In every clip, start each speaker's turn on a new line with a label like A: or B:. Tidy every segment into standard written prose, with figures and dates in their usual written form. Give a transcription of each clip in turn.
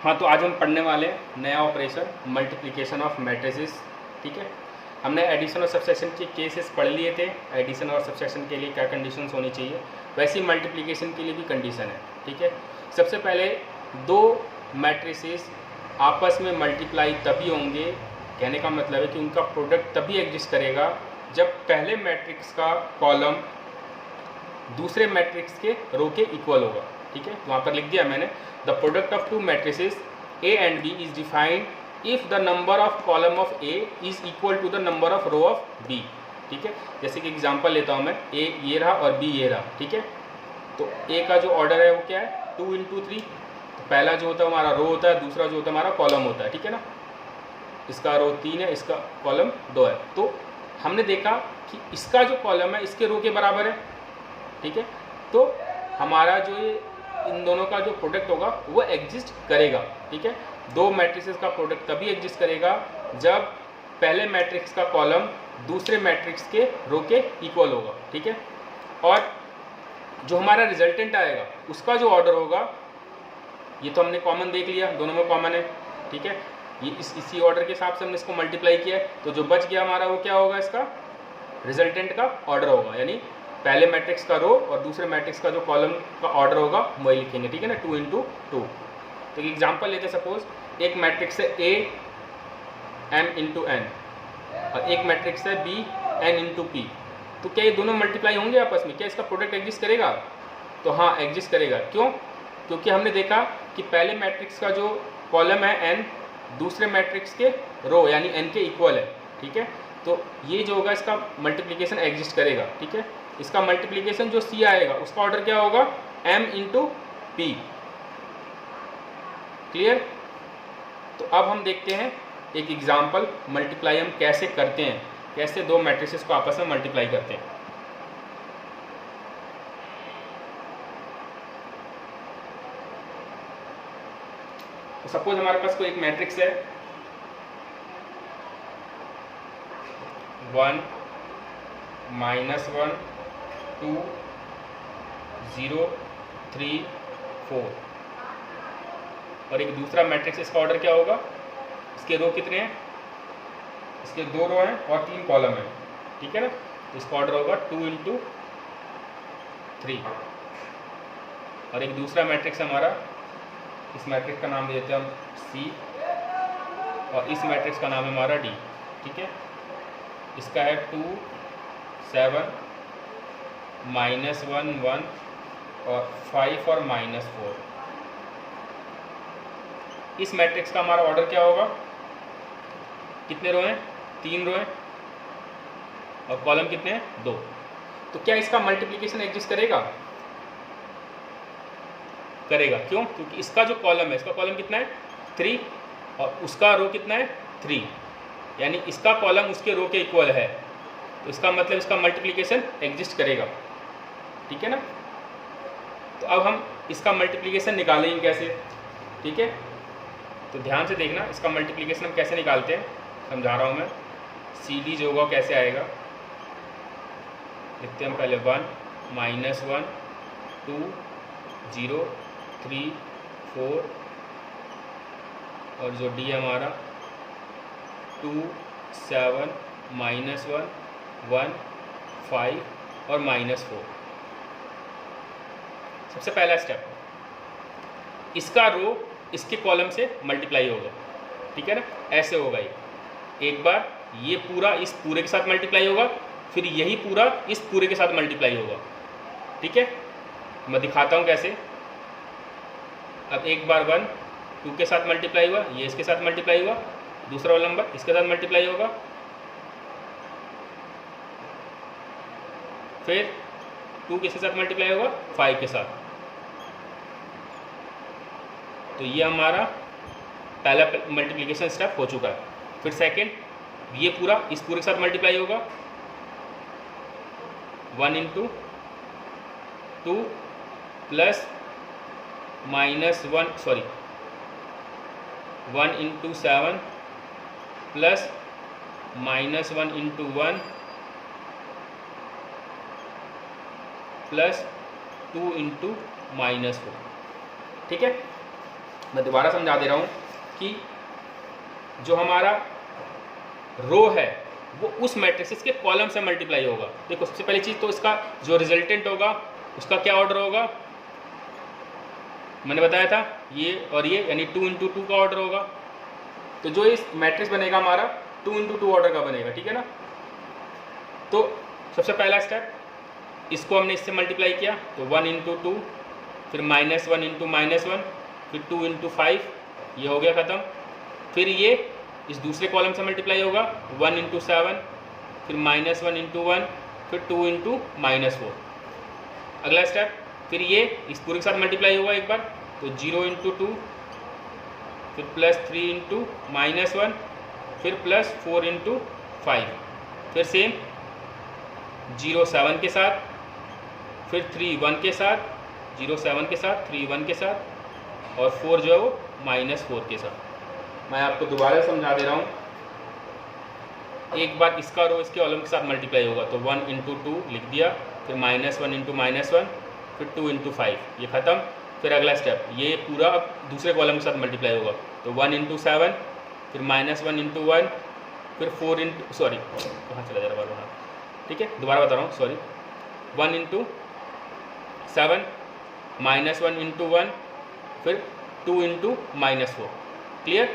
A: हाँ, तो आज हम पढ़ने वाले हैं नया ऑपरेशन मल्टीप्लिकेशन ऑफ मैट्रिसेस। ठीक है, हमने एडिशन और सब्सट्रैक्शन के केसेस पढ़ लिए थे। एडिशन और सब्सट्रैक्शन के लिए क्या कंडीशंस होनी चाहिए, वैसे ही मल्टीप्लिकेशन के लिए भी कंडीशन है। ठीक है, सबसे पहले दो मैट्रिसेस आपस में मल्टीप्लाई तभी होंगे, कहने का मतलब है कि उनका प्रोडक्ट तभी एग्जिस्ट करेगा जब पहले मैट्रिक्स का कॉलम दूसरे मैट्रिक्स के रो के इक्वल होगा। ठीक है, वहाँ पर लिख दिया मैंने, the product of two matrices A and B is defined if the number of column of A is equal to the number of row of B. ठीक है, जैसे कि एग्जांपल लेता हूँ मैं, ए ये रहा और बी ये रहा। ठीक है, तो ए का जो ऑर्डर है वो क्या है, 2 into 3। तो पहला जो होता है हमारा रो होता है, दूसरा जो होता है हमारा कॉलम होता है। ठीक है ना, इसका रो 3 है, इसका कॉलम 2 है। तो हमने देखा कि इसका जो कॉलम है इसके रो के बराबर है। ठीक है, तो हमारा जो ये इन दोनों का जो प्रोडक्ट होगा वो एग्जिस्ट करेगा। ठीक है, दो मैट्रिसेस का प्रोडक्ट तभी एग्जिस्ट करेगा जब पहले मैट्रिक्स का कॉलम दूसरे मैट्रिक्स के रो के इक्वल होगा। ठीक है, और जो हमारा रिजल्टेंट आएगा उसका जो ऑर्डर होगा, ये तो हमने कॉमन देख लिया, दोनों में कॉमन है। ठीक है, ये इसी ऑर्डर के हिसाब से हमने इसको मल्टीप्लाई किया है, तो जो बच गया हमारा वो क्या होगा, इसका रिजल्टेंट का ऑर्डर होगा, यानी पहले मैट्रिक्स का रो और दूसरे मैट्रिक्स का जो कॉलम का ऑर्डर होगा वही लिखेंगे। ठीक है ना, 2 into 2। तो एग्जांपल लेते हैं, सपोज एक मैट्रिक्स है ए m into n और एक मैट्रिक्स है बी n into p। तो क्या ये दोनों मल्टीप्लाई होंगे आपस में, क्या इसका प्रोडक्ट एग्जिस्ट करेगा? तो हाँ, एग्जिस्ट करेगा। क्यों? क्योंकि हमने देखा कि पहले मैट्रिक्स का जो कॉलम है n दूसरे मैट्रिक्स के रो यानी n के इक्वल है। ठीक है, तो ये जो होगा इसका मल्टीप्लिकेशन एग्जिस्ट करेगा। ठीक है, इसका मल्टीप्लिकेशन जो c आएगा उसका ऑर्डर क्या होगा, m into p। क्लियर? तो अब हम देखते हैं एक एग्जांपल, मल्टीप्लाई हम कैसे करते हैं, कैसे दो मैट्रिसेस को आपस में मल्टीप्लाई करते हैं। तो सपोज हमारे पास कोई एक मैट्रिक्स है 1 -1 2 0 3 4 और एक दूसरा मैट्रिक्स, इसका ऑर्डर क्या होगा, इसके रो कितने हैं, इसके 2 रो हैं और 3 कॉलम हैं। ठीक है ना, तो इसका ऑर्डर होगा 2 into 3। और एक दूसरा मैट्रिक्स हमारा, इस मैट्रिक्स का नाम देते हैं हम C और इस मैट्रिक्स का नाम है हमारा D। ठीक है, इसका है 2 7 -1 1 और 5 और -4। इस मैट्रिक्स का हमारा ऑर्डर क्या होगा, कितने रो हैं, 3 रो हैं और कॉलम कितने हैं, 2। तो क्या इसका मल्टीप्लिकेशन एग्जिस्ट करेगा? करेगा। क्यों? क्योंकि इसका जो कॉलम है, इसका कॉलम कितना है, 3 और उसका रो कितना है, 3, यानी इसका कॉलम उसके रो के इक्वल है, तो इसका मतलब इसका मल्टीप्लिकेशन एग्जिस्ट करेगा। ठीक है ना, तो अब हम इसका मल्टीप्लिकेशन निकालेंगे कैसे। ठीक है, तो ध्यान से देखना, इसका मल्टीप्लिकेशन हम कैसे निकालते हैं, समझा रहा हूँ मैं। CD जो होगा कैसे आएगा, लिखते हैं हम पहले 1 -1 2 0 3 4 और जो D हमारा 2 7 -1 1 5 और -4। सबसे पहला स्टेप, इसका रो इसके कॉलम से मल्टीप्लाई होगा। ठीक है ना, ऐसे होगा ये, एक बार ये पूरा इस पूरे के साथ मल्टीप्लाई होगा, फिर यही पूरा इस पूरे के साथ मल्टीप्लाई होगा। ठीक है, मैं दिखाता हूँ कैसे। अब एक बार 1 2 के साथ मल्टीप्लाई हुआ, ये इसके साथ मल्टीप्लाई हुआ, दूसरा वाला नंबर इसके साथ मल्टीप्लाई होगा, फिर 2 किसके साथ मल्टीप्लाई होगा, 5 के साथ। तो ये हमारा पहला मल्टीप्लिकेशन स्टेप हो चुका है। फिर सेकंड, ये पूरा इस पूरे के साथ मल्टीप्लाई होगा, 1 into 2 plus -1 sorry 1 into 7 plus -1 into 1 plus 2 into -4। ठीक है, मैं दोबारा समझा दे रहा हूँ कि जो हमारा रो है वो उस मैट्रिक्स के कॉलम से मल्टीप्लाई होगा। देखो सबसे पहली चीज़ तो इसका जो रिजल्टेंट होगा उसका क्या ऑर्डर होगा, मैंने बताया था ये और ये, यानी 2 × 2 का ऑर्डर होगा। तो जो इस मैट्रिक्स बनेगा हमारा 2 × 2 ऑर्डर का बनेगा, ठीक है ना। तो सबसे पहला स्टेप, इसको हमने इससे मल्टीप्लाई किया तो 1 × 2, फिर -1 × -1, फिर 2 × 5, ये हो गया ख़त्म। फिर ये इस दूसरे कॉलम से मल्टीप्लाई होगा 1 × 7, फिर -1 × 1, फिर 2 × -4। अगला स्टेप, फिर ये इस पूरे के साथ मल्टीप्लाई होगा एक बार तो 0 × 2, फिर +3 × -1, फिर +4 × 5, फिर सेम 0 7 के साथ, फिर 3 1 के साथ, 0 7 के साथ, 3 1 के साथ, और 4 जो है वो -4 के साथ। मैं आपको दोबारा समझा दे रहा हूँ। एक बार इसका रो इसके कॉलम के साथ मल्टीप्लाई होगा तो 1 × 2 लिख दिया, फिर -1 × -1, फिर 2 × 5, ये ख़त्म। फिर अगला स्टेप, ये पूरा अब दूसरे कॉलम के साथ मल्टीप्लाई होगा तो 1 × 7, फिर -1 × 1, फिर 4 × सॉरी कहाँ चला जा रहा है, ठीक है दोबारा बता रहा हूँ, सॉरी 1 × 7, -1 × 1, फिर 2 × -4, क्लियर।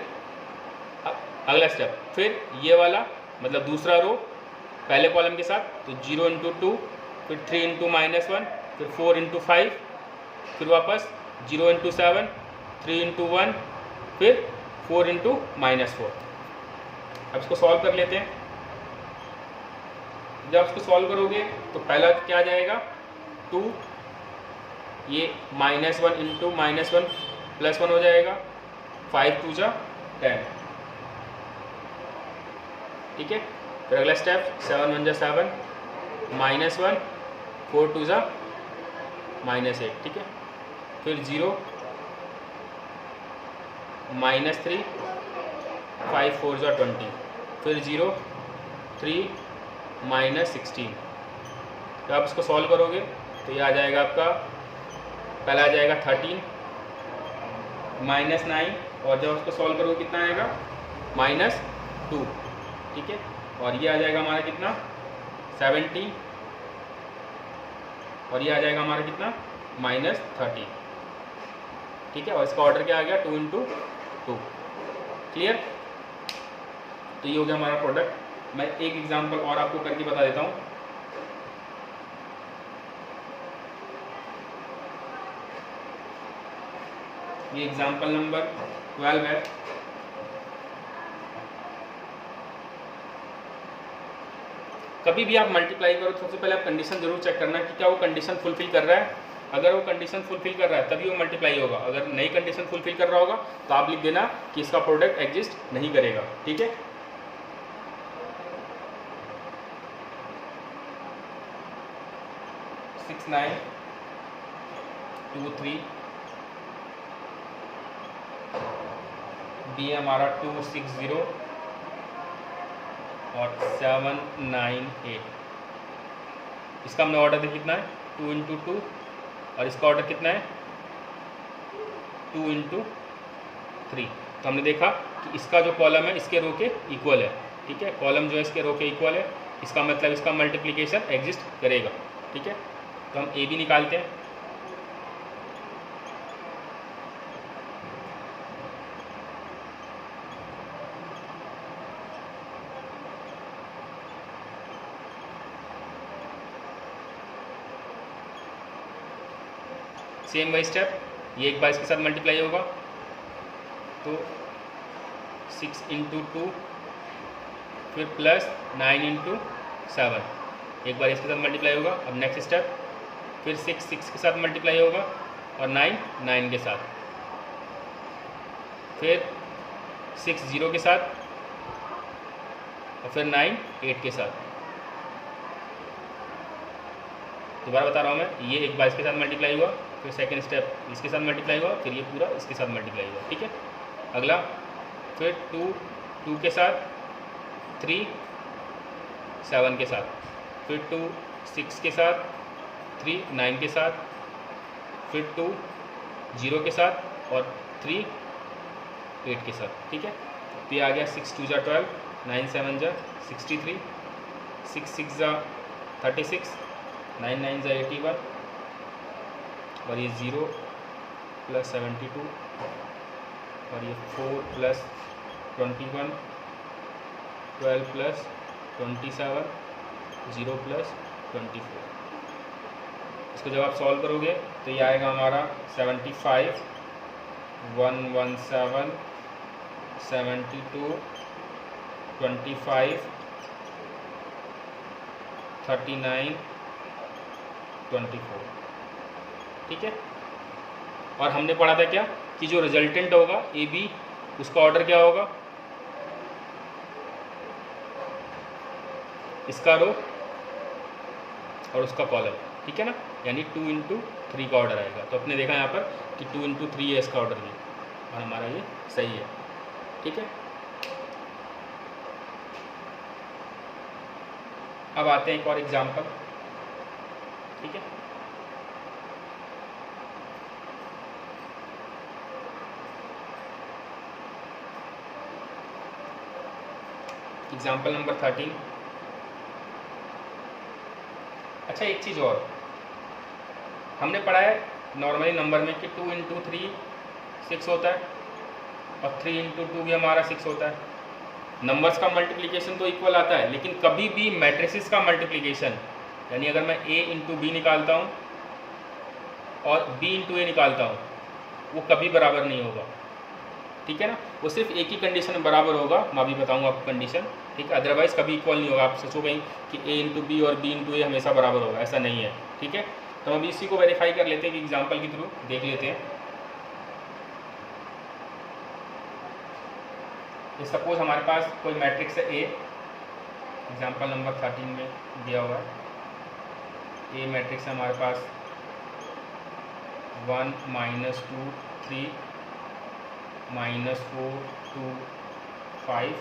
A: अगला स्टेप, फिर ये वाला मतलब दूसरा रो पहले कॉलम के साथ तो 0 × 2, फिर 3 × -1, फिर 4 × 5, फिर वापस 0 × 7, 3 × 1, फिर 4 × -4। अब इसको सॉल्व कर लेते हैं। जब इसको सॉल्व करोगे तो पहला क्या आ जाएगा 2, ये -1 × -1 +1 हो जाएगा, 5 2 जा 10, ठीक है। फिर अगला स्टेप 7 1 जा 7, -1, 4 2 जा -8, ठीक है। फिर 0 -3, 5 4 जा 20, फिर 0 3 -16। तो आप इसको सॉल्व करोगे तो ये आ जाएगा आपका, पहला आ जाएगा 13 -9, और जब उसको सॉल्व करोगे कितना आएगा -2, ठीक है। और ये आ जाएगा हमारा कितना 17, और ये आ जाएगा हमारा कितना -13, ठीक है। और इसका ऑर्डर क्या आ गया 2 × 2, क्लियर। तो ये हो गया हमारा प्रोडक्ट। मैं एक एग्जांपल और आपको करके बता देता हूँ। ये एग्जांपल नंबर 12 है। कभी भी आप मल्टीप्लाई करो तो सबसे पहले आप कंडीशन जरूर चेक करना कि क्या वो कंडीशन फुलफिल कर रहा है। अगर वो कंडीशन फुलफिल कर रहा है तभी वो मल्टीप्लाई होगा। अगर नई कंडीशन फुलफिल कर रहा होगा तो आप लिख देना कि इसका प्रोडक्ट एग्जिस्ट नहीं करेगा, ठीक है। सिक्स 9 2 3 बी हमारा 2 6 0 और 7 9 8। इसका हमने ऑर्डर देखिए कितना है 2 × 2, और इसका ऑर्डर कितना है 2 × 3। तो हमने देखा कि इसका जो कॉलम है इसके रो के इक्वल है, ठीक है। कॉलम जो है इसके रो के इक्वल है, इसका मतलब इसका मल्टीप्लिकेशन एग्जिस्ट करेगा, ठीक है। तो हम ए भी निकालते हैं। सेम वही स्टेप, ये एक बार इसके साथ मल्टीप्लाई होगा तो 6 × 2, फिर +9 × 7, एक बार इसके साथ मल्टीप्लाई होगा। अब नेक्स्ट स्टेप, फिर 6 6 के साथ मल्टीप्लाई होगा और 9 9 के साथ, फिर 6 0 के साथ, और फिर 9 8 के साथ। दोबारा बता रहा हूँ मैं, ये एक बार इसके साथ मल्टीप्लाई हुआ, फिर सेकंड स्टेप इसके साथ मल्टीप्लाई हुआ, फिर ये पूरा इसके साथ मल्टीप्लाई हुआ, ठीक है। अगला फिर 2 2 के साथ, 3 7 के साथ, फिर 2 6 के साथ, 3 9 के साथ, फिर 2 0 के साथ, और 3 8 के साथ, ठीक है। तो ये आ गया 6 2 जा 12, 9 7 जा 63, 6 6 जा 36, 9 9 जा 81 और ये 0 प्लस 72 और ये 4 प्लस 21, 12 प्लस 27, 0 प्लस 24। इसको जब आप सॉल्व करोगे तो ये आएगा हमारा 75, 117, 72, 25, 39, 24, ठीक है। और हमने पढ़ा था क्या कि जो रिजल्टेंट होगा ए बी, उसका ऑर्डर क्या होगा, इसका रो और उसका कॉलम, ठीक है ना, यानी 2 into 3 का ऑर्डर आएगा। तो अपने देखा यहाँ पर कि 2 into 3 है इसका ऑर्डर भी, और हमारा ये सही है, ठीक है। अब आते हैं एक और एग्जाम्पल, ठीक है। Example number 13। अच्छा, एक चीज़ और हमने पढ़ा है नॉर्मली नंबर में कि 2 into 3 6 होता है और 3 into 2 भी हमारा 6 होता है। नंबर्स का मल्टीप्लिकेशन तो इक्वल आता है, लेकिन कभी भी मैट्रिसेस का मल्टीप्लिकेशन, यानी अगर मैं a into b निकालता हूँ और b into a निकालता हूँ, वो कभी बराबर नहीं होगा, ठीक है ना। वो सिर्फ एक ही कंडीशन में बराबर होगा, मैं अभी बताऊँगा आपको कंडीशन, ठीक है। अदरवाइज कभी इक्वल नहीं होगा। आप सोचो कहीं कि a into b और b into a हमेशा बराबर होगा, ऐसा नहीं है, ठीक है। तो हम अभी इसी को वेरीफाई कर लेते हैं कि एग्जाम्पल के थ्रू देख लेते हैं। ये सपोज हमारे पास कोई मैट्रिक्स है A, एग्जाम्पल नंबर 13 में दिया हुआ है। A मैट्रिक्स है हमारे पास 1 -2 3 -4 2 5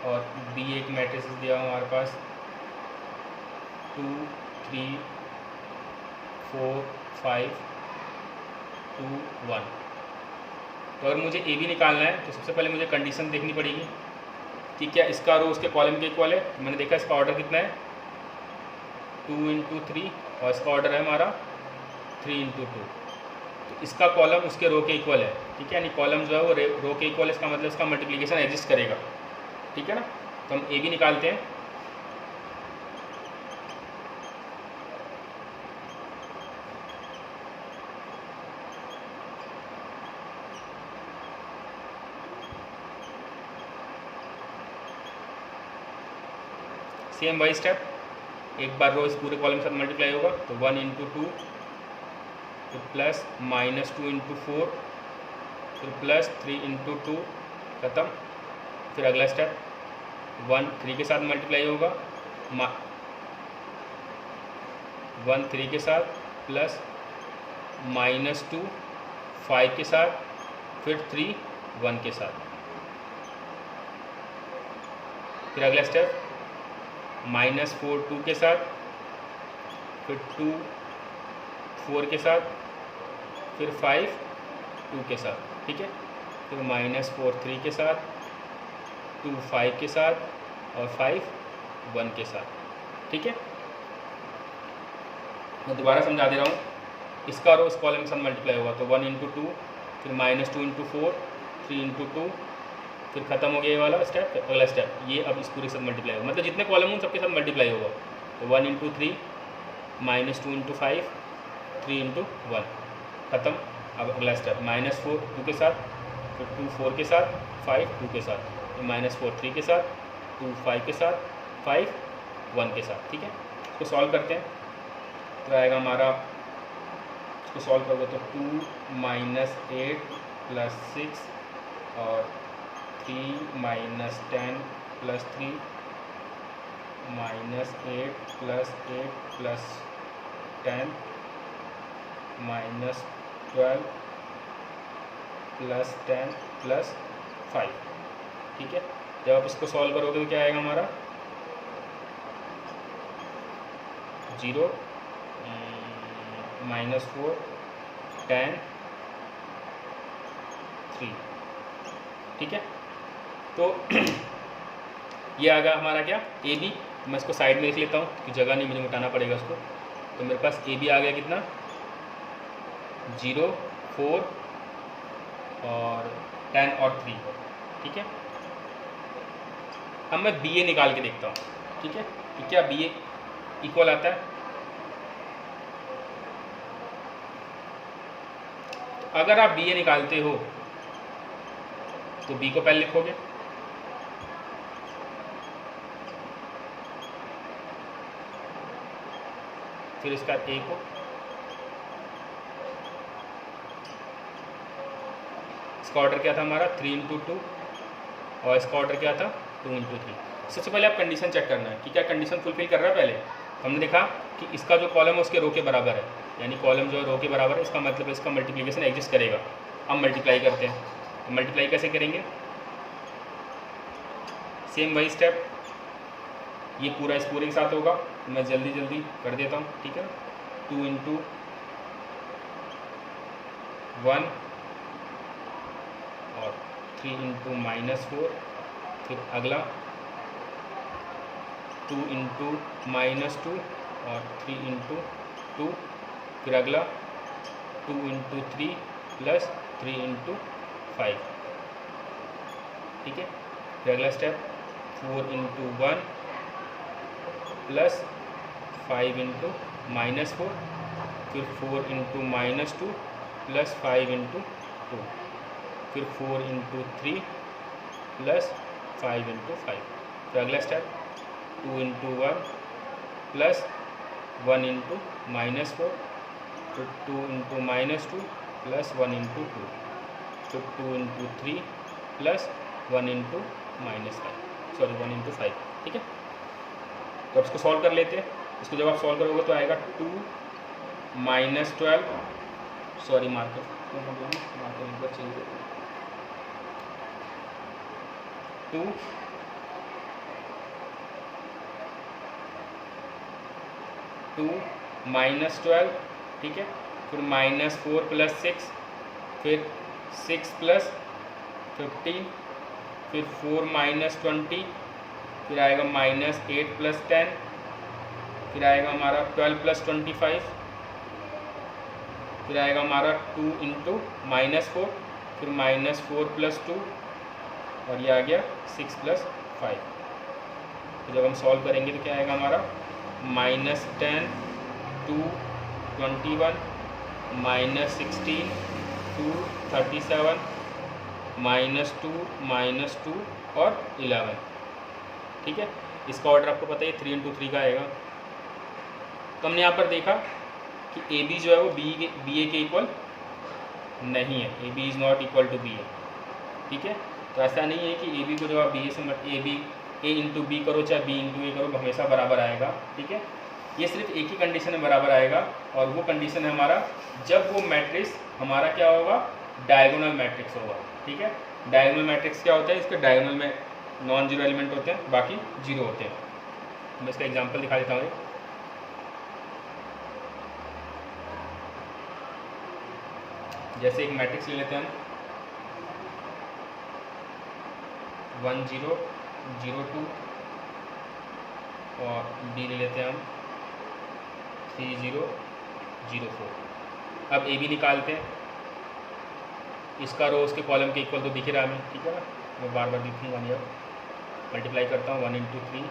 A: और B एक मैट्रिक्स दिया हुआ हमारे पास 2 3 4 5 2 1। तो अगर मुझे ए बी निकालना है तो सबसे पहले मुझे कंडीशन देखनी पड़ेगी कि क्या इसका रो उसके कॉलम के इक्वल है। मैंने देखा इसका ऑर्डर कितना है 2 into 3 और इसका ऑर्डर है हमारा 3 into 2। तो इसका कॉलम उसके रो के इक्वल है, ठीक है, यानी कॉलम जो है वो रो के इक्वल है, इसका मतलब इसका मल्टीप्लिकेशन एग्जिस्ट करेगा, ठीक है ना। तो हम ए बी निकालते हैं। सेम वही स्टेप, एक बार रो इस पूरे कॉलम के साथ मल्टीप्लाई होगा तो 1 into 2 फिर प्लस -2 into 4 फिर प्लस 3 into 2 खत्म। फिर अगला स्टेप 1 3 के साथ मल्टीप्लाई होगा, 1 3 के साथ प्लस -2 5 के साथ फिर 3 1 के साथ। फिर अगला स्टेप -4 2 के साथ फिर 2 4 के साथ फिर 5 2 के साथ, ठीक है। फिर -4 3 के साथ 2 5 के साथ और 5 1 के साथ, ठीक है। मैं दोबारा समझा दे रहा हूँ। इसका रो इस कॉलम के साथ मल्टीप्लाई होगा तो 1 into 2 फिर -2 into 4 3 into 2 फिर खत्म हो गया ये वाला स्टेप। अगला स्टेप ये अब इस पूरे के साथ मल्टीप्लाई होगा, मतलब जितने कॉलम हैं सबके साथ मल्टीप्लाई होगा। तो 1 into 3 -2 into 5 3 into 1 खत्म। अब अगला स्टेप -4 2 के साथ फिर 2 4 के साथ 5 2 के साथ, -4 3 के साथ 2 5 के साथ 5 1 के साथ, ठीक है। इसको सॉल्व करते हैं तो आएगा हमारा, इसको सॉल्व करोगे तो 2 -8 + 6 और 3 -10 + 3 -8 + 8 + 10 -12 + 10 + 5, ठीक है। जब आप इसको सॉल्व करोगे तो क्या आएगा हमारा 0 -4 10 3, ठीक है। तो ये आ गया हमारा क्या, ए बी। मैं इसको साइड में लिख लेता हूँ कि जगह नहीं मुझे मिटाना पड़ेगा उसको। तो मेरे पास ए बी आ गया कितना, 0, 4 और 10 और 3, ठीक है। अब मैं बी ए निकाल के देखता हूँ, ठीक है, कि क्या बी ए इक्वल आता है। अगर आप बी ए निकालते हो तो बी को पहले लिखोगे, फिर इसका ए को, इसका ऑर्डर क्या था हमारा 3 × 2 और इसका ऑर्डर क्या था 2 × 3। सबसे पहले आप कंडीशन चेक करना है कि क्या कंडीशन फुलफिल कर रहा है। पहले हमने देखा कि इसका जो कॉलम है उसके रो के बराबर है, यानी कॉलम जो है रो के बराबर है, इसका मतलब इसका मल्टीप्लिकेशन एग्जिस्ट करेगा। अब मल्टीप्लाई करते हैं, तो मल्टीप्लाई कैसे करेंगे, सेम वही स्टेप, ये पूरा इस पूरे के साथ होगा। मैं जल्दी जल्दी कर देता हूँ, ठीक है। 2 × 1 और 3 × -4, फिर अगला 2 × -2 और 3 × 2, फिर अगला 2 × 3 + 3 × 5, ठीक है। फिर अगला स्टेप 4 × 1 + 5 × -4, फिर 4 × -2 + 5 × 2, फिर 4 × 3 + 5 × 5। फिर अगला स्टेप 2 × 1 + 1 × -4, फिर 2 × -2 + 1 × 2, फिर 2 × 3 + 1 × -1 × 5, ठीक है। तो अब इसको सॉल्व कर लेते हैं। इसको जब आप सॉल्व करोगे तो आएगा 2 - 12, सॉरी मार्कर एक बार चाहिए, 2 -12, ठीक है। फिर -4 + 6, फिर 6 + 15, फिर 4 - 20, फिर आएगा -8 + 10, फिर आएगा हमारा 12 + 25, फिर आएगा हमारा 2 × -4, फिर -4 + 2 और ये आ गया 6 + 5। तो जब हम सॉल्व करेंगे तो क्या आएगा हमारा -10, 2, 21, -16, 2, 37, -2 और 11, ठीक है। इसका ऑर्डर आपको पता है 3 × 3 का आएगा। तो हमने यहाँ पर देखा कि ए बी जो है वो बी ए के इक्वल नहीं है, A B is not equal to B A, ठीक है। तो ऐसा नहीं है कि ए बी को जो आप बी ए से ए × बी करो चाहे बी × ए करो हमेशा बराबर आएगा, ठीक है। ये सिर्फ एक ही कंडीशन में बराबर आएगा और वो कंडीशन है हमारा जब वो मैट्रिक्स हमारा क्या होगा, डायगोनल मैट्रिक्स होगा, ठीक है। डायगोनल मैट्रिक्स क्या होता है, इसके डायगोनल में नॉन जीरो एलिमेंट होते हैं, बाकी जीरो होते हैं। मैं इसका एग्जांपल दिखा देता हूँ। जैसे एक मैट्रिक्स ले लेते हैं हम 1 0 0 2 और बी ले लेते हैं हम 3 0 0 4। अब ए बी निकालते हैं, इसका रो उसके कॉलम के इक्वल तो दिख रहा है हमें, ठीक है ना। मैं बार बार लिखूँगा नहीं, अब मल्टीप्लाई करता हूँ 1 × 3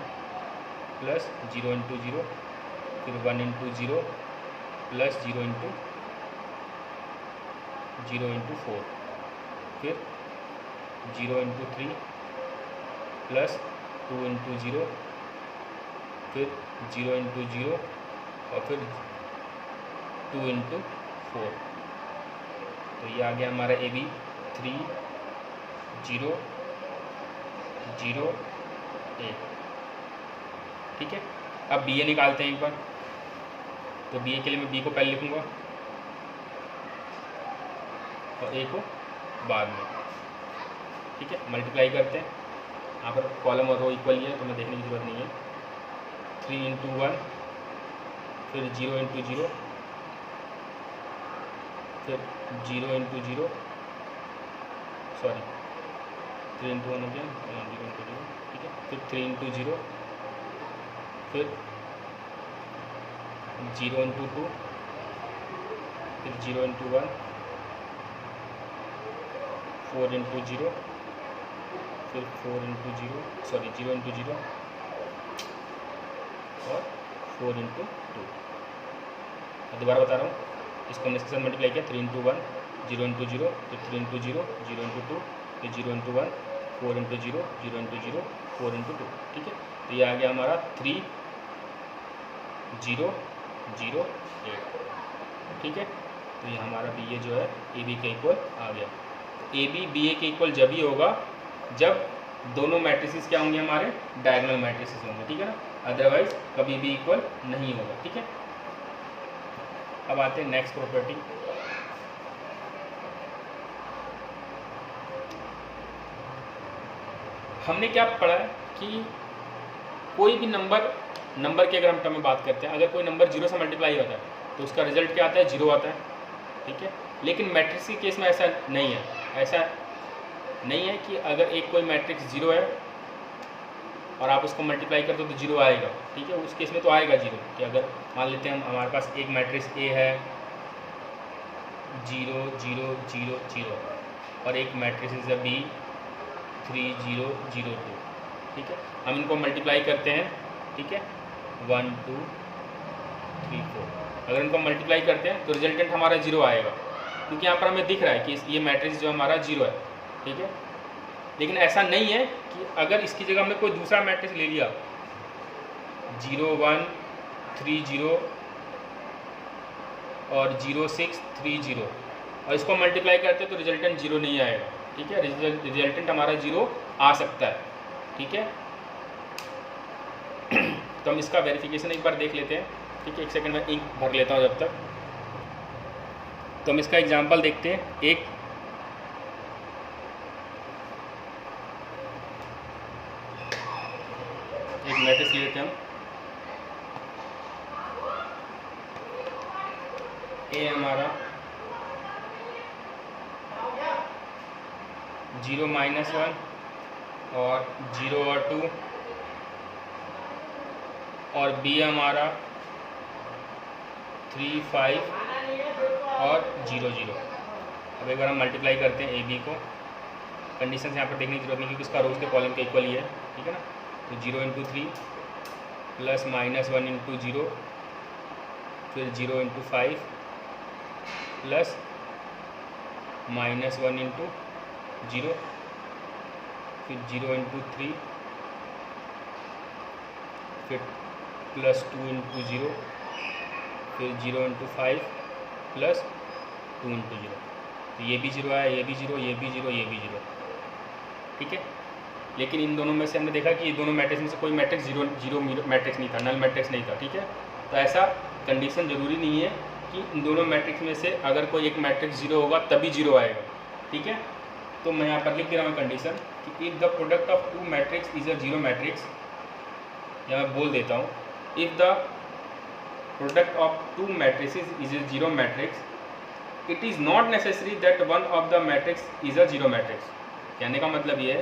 A: + 0 × 0, फिर 1 × 0 + 0 × 4, फिर 0 × 3 + 2 × 0, फिर 0 × 0 और फिर 2 × 4। तो ये आ गया हमारा ए बी 3 0 0 1, ठीक है। अब बी ए निकालते हैं एक बार। तो बी ए के लिए मैं बी को पहले लिखूँगा और ए को बाद में, ठीक है। मल्टीप्लाई करते हैं, यहाँ पर कॉलम और रो इक्वल ही है तो मैं देखने की ज़रूरत नहीं है। 3 × 1, फिर 0 × 0, फिर 0 × 0, सॉरी 3 इंटू 1 हो गया, 0 इंटू 0, ठीक है। फिर 3 इंटू 0, फिर 0 इंटू 2, फिर 0 इंटू 1, 4 इंटू 0, फिर 4 इंटू 0, सॉरी 0 इंटू 0 और 4 इंटू 2। दोबारा बता रहा हूँ, इसको हमने इसके साथ मल्टीप्लाई किया, 3 इंटू 1, 0 इंटू 0, फिर 3 इंटू 0, 0 इंटू 2, फिर 0 इंटू 1, 4 इंटू 0, 0 इंटू 0, 4 इंटू 2, ठीक है। तो ये आ गया हमारा 3 0 0 8, ठीक है। तो ये हमारा बी ए जो है ए बी के इक्वल आ गया। ए बी बी ए के इक्वल जब ही होगा जब दोनों मैट्रिसेस क्या होंगे, हमारे डायगोनल मैट्रिसेस होंगे, ठीक है ना, अदरवाइज कभी भी इक्वल नहीं होगा, ठीक है। अब आते हैं नेक्स्ट प्रॉपर्टी। हमने क्या पढ़ा है कि कोई भी नंबर की अगर हम टर्म में बात करते हैं, अगर कोई नंबर 0 से मल्टीप्लाई होता है तो उसका रिजल्ट क्या आता है, 0 आता है, ठीक है। लेकिन मैट्रिक्स के केस में ऐसा नहीं है, ऐसा नहीं है कि अगर एक कोई मैट्रिक्स 0 है और आप उसको मल्टीप्लाई करते हो तो 0 आएगा, ठीक है। उस केस में तो आएगा 0, कि अगर मान लेते हैं हमारे पास एक मैट्रिक्स ए है 0 0 0 0 और एक मैट्रिक्स है बी 3 0 0 2, ठीक है। हम इनको मल्टीप्लाई करते हैं, ठीक है, 1 2 3 4। अगर इनको मल्टीप्लाई करते हैं तो रिजल्टेंट हमारा 0 आएगा, क्योंकि यहाँ पर हमें दिख रहा है कि ये मैट्रिक्स जो हमारा 0 है, ठीक है। लेकिन ऐसा नहीं है कि अगर इसकी जगह हमने कोई दूसरा मैट्रिक्स ले लिया 0 1 3 0 और 0 6 3 0 और इसको मल्टीप्लाई करते हैं तो रिजल्टेंट 0 नहीं आएगा, ठीक है। रिजल्टेंट हमारा 0 आ सकता है, ठीक है। तो हम इसका वेरिफिकेशन एक बार देख लेते हैं, ठीक है। एक सेकंड में इंक भर लेता हूँ जब तक। तो हम इसका एग्जांपल देखते हैं। एक मैट्रिक्स लेते हैं हम, ए हमारा 0 -1 और 0 और 2 और बी हमारा 3 5 और 0 0। अब एक बार हम मल्टीप्लाई करते हैं ए बी को। कंडीशन यहाँ पर देखने की जरूरत नहीं क्योंकि उसका रोज के कॉलम के इक्वल ही है, ठीक है ना। तो 0 इंटू 3 प्लस -1 इंटू 0, फिर 0 इंटू 5 प्लस -1 इंटू 0, फिर 0 इंटू 3, फिर प्लस 2 इंटू 0, फिर 0 इंटू 5 प्लस 2 इंटू 0। तो ये भी 0 आया, ये भी 0, ये भी 0, ये भी 0, ठीक है। लेकिन इन दोनों में से हमने देखा कि ये दोनों मैट्रिक्स में से कोई मैट्रिक्स 0 0 मैट्रिक्स नहीं था, नल मैट्रिक्स नहीं था, ठीक है। तो ऐसा कंडीशन ज़रूरी नहीं है कि इन दोनों मैट्रिक्स में से अगर कोई एक मैट्रिक्स 0 होगा तभी 0 आएगा, ठीक है। तो मैं यहाँ पर लिख दे रहा हूँ कंडीशन कि if the product of 2 matrix is a 0 matrix, या मैं बोल देता हूँ if the product of 2 matrices is a 0 matrix, it is not necessary that one of the matrix is a 0 matrix. कहने का मतलब ये है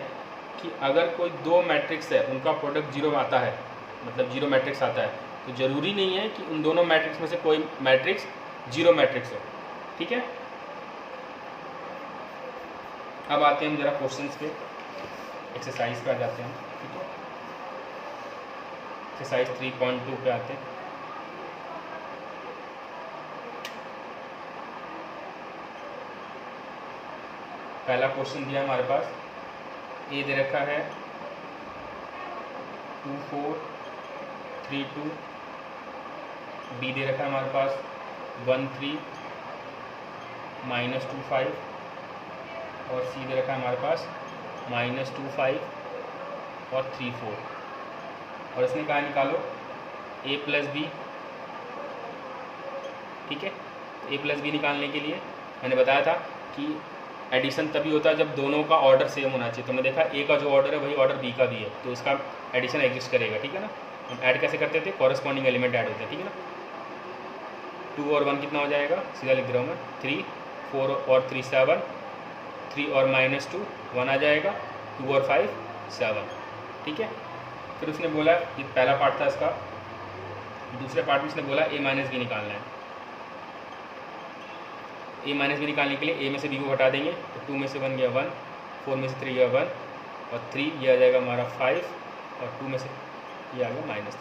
A: कि अगर कोई 2 मैट्रिक्स है उनका प्रोडक्ट 0 आता है, मतलब 0 मैट्रिक्स आता है, तो ज़रूरी नहीं है कि उन दोनों मैट्रिक्स में से कोई मैट्रिक्स 0 मैट्रिक्स हो, ठीक है। अब आते हैं हम जरा क्वेश्चंस पे, एक्सरसाइज पे आ जाते हैं, ठीक है। एक्सरसाइज 3.2 पे आते हैं। पहला क्वेश्चन दिया हमारे पास, ए दे रखा है 2 4 3 2, बी दे रखा है हमारे पास 1 3 -2 5 और सी दे रखा है हमारे पास -2 5 और 3 4। और इसने कहा निकालो a प्लस बी, ठीक है। a प्लस बी निकालने के लिए मैंने बताया था कि एडिशन तभी होता है जब दोनों का ऑर्डर सेम होना चाहिए। तो हमने देखा ए का जो ऑर्डर है वही ऑर्डर बी का भी है, तो इसका एडिशन एग्जिस्ट करेगा, ठीक है ना। हम ऐड कैसे करते थे, कॉरेस्पॉन्डिंग एलिमेंट ऐड होते हैं, ठीक है ना। 2 और 1 कितना हो जाएगा, सीधा लिख रहा हूँ मैं, 3 4 और 3 7, 3 और -2 1 आ जाएगा, 2 और 5 7, ठीक है। फिर उसने बोला, ये पहला पार्ट था इसका। दूसरे पार्ट में उसने बोला a माइनस बी निकालना है। a माइनस बी निकालने के लिए a में से b को हटा देंगे, तो 2 में से 1 गया 1, 4 में से 3 गया 1 और 3 ये आ जाएगा हमारा 5 और 2 में से ये आ गया -3,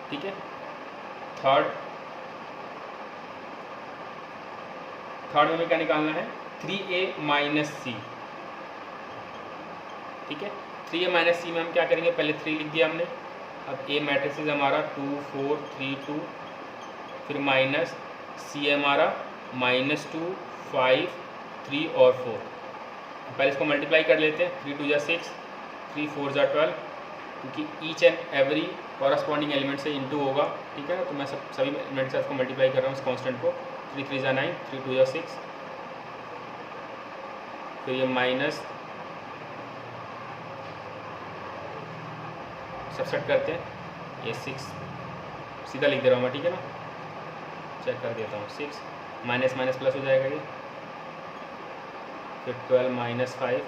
A: ठीक है। थर्ड में क्या निकालना है, 3a माइनस सी, ठीक है। 3a माइनस सी में हम क्या करेंगे, पहले 3 लिख दिया हमने। अब a मैट्रिक्स हमारा 2 4 3 2, फिर माइनस सी हमारा -2 5 3 और 4। पहले इसको मल्टीप्लाई कर लेते हैं, 3 2 = 6, 3 4 = 12, क्योंकि each and every corresponding element से इंटू होगा, ठीक है ना। तो मैं सभी एलिमेंट से इसको मल्टीप्लाई कर रहा हूँ इस कांस्टेंट को। 3 3 = 9, 3 2 = 6, फिर ये माइनस सबसेट करते हैं, ये 6 सीधा लिख दे रहा हूँ मैं, ठीक है ना। चेक कर देता हूँ, 6 माइनस माइनस प्लस हो जाएगा ये, फिर 12 - 5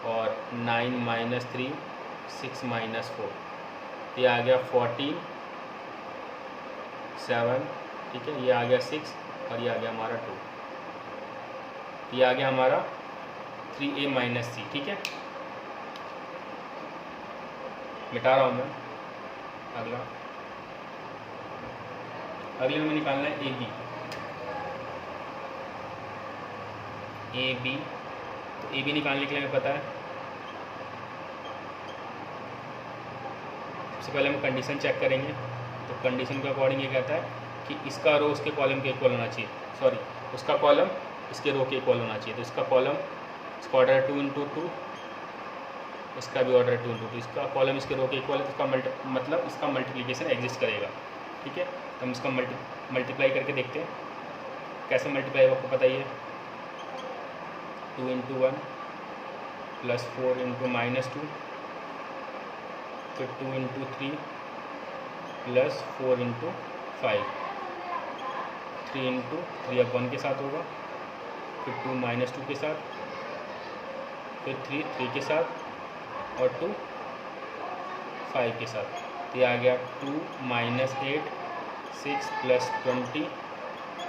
A: और 9 - 3 6 - 4, ये आ गया 14 7, ठीक है। ये आ गया 6 और ये आ गया हमारा 2, ये आ गया हमारा 3a माइनस सी, ठीक है। मिटा रहा हूँ मैं। अगले में निकालना है ए बी। तो ए बी निकालने के लिए हमें पता है, सबसे पहले हम कंडीशन चेक करेंगे। तो कंडीशन के अकॉर्डिंग ये कहता है कि इसका रो उसके कॉलम के इक्वल होना चाहिए, सॉरी उसका कॉलम इसके रो के इक्वल होना चाहिए। तो इसका कॉलम, इसका ऑर्डर 2 × 2, इसका भी ऑर्डर 2 × 2, इसका कॉलम इसके रो के इक्वल है, तो इसका मतलब इसका मल्टीप्लिकेशन एग्जिस्ट करेगा, ठीक है। तो हम इसका मल्टीप्लाई करके देखते हैं कैसे मल्टीप्लाई होगा, आपको पता ही है। 2 × 1 + 4 × -2, फिर 2 × 3 + 4 × 5, 3 × 3 अब 1 के साथ होगा, फिर 2 -2 के साथ, फिर 3 3 के साथ और 2 5 के साथ। तो ये आ गया 2 - 8 6 + 20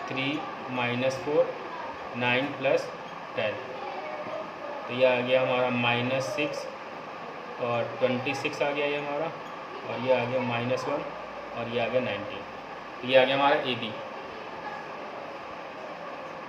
A: 3 - 4 9 + 10। तो ये आ गया हमारा -6 और 26 आ गया ये हमारा, और ये आ गया -1 और ये आ गया 19। तो ये आ गया हमारा ए बी।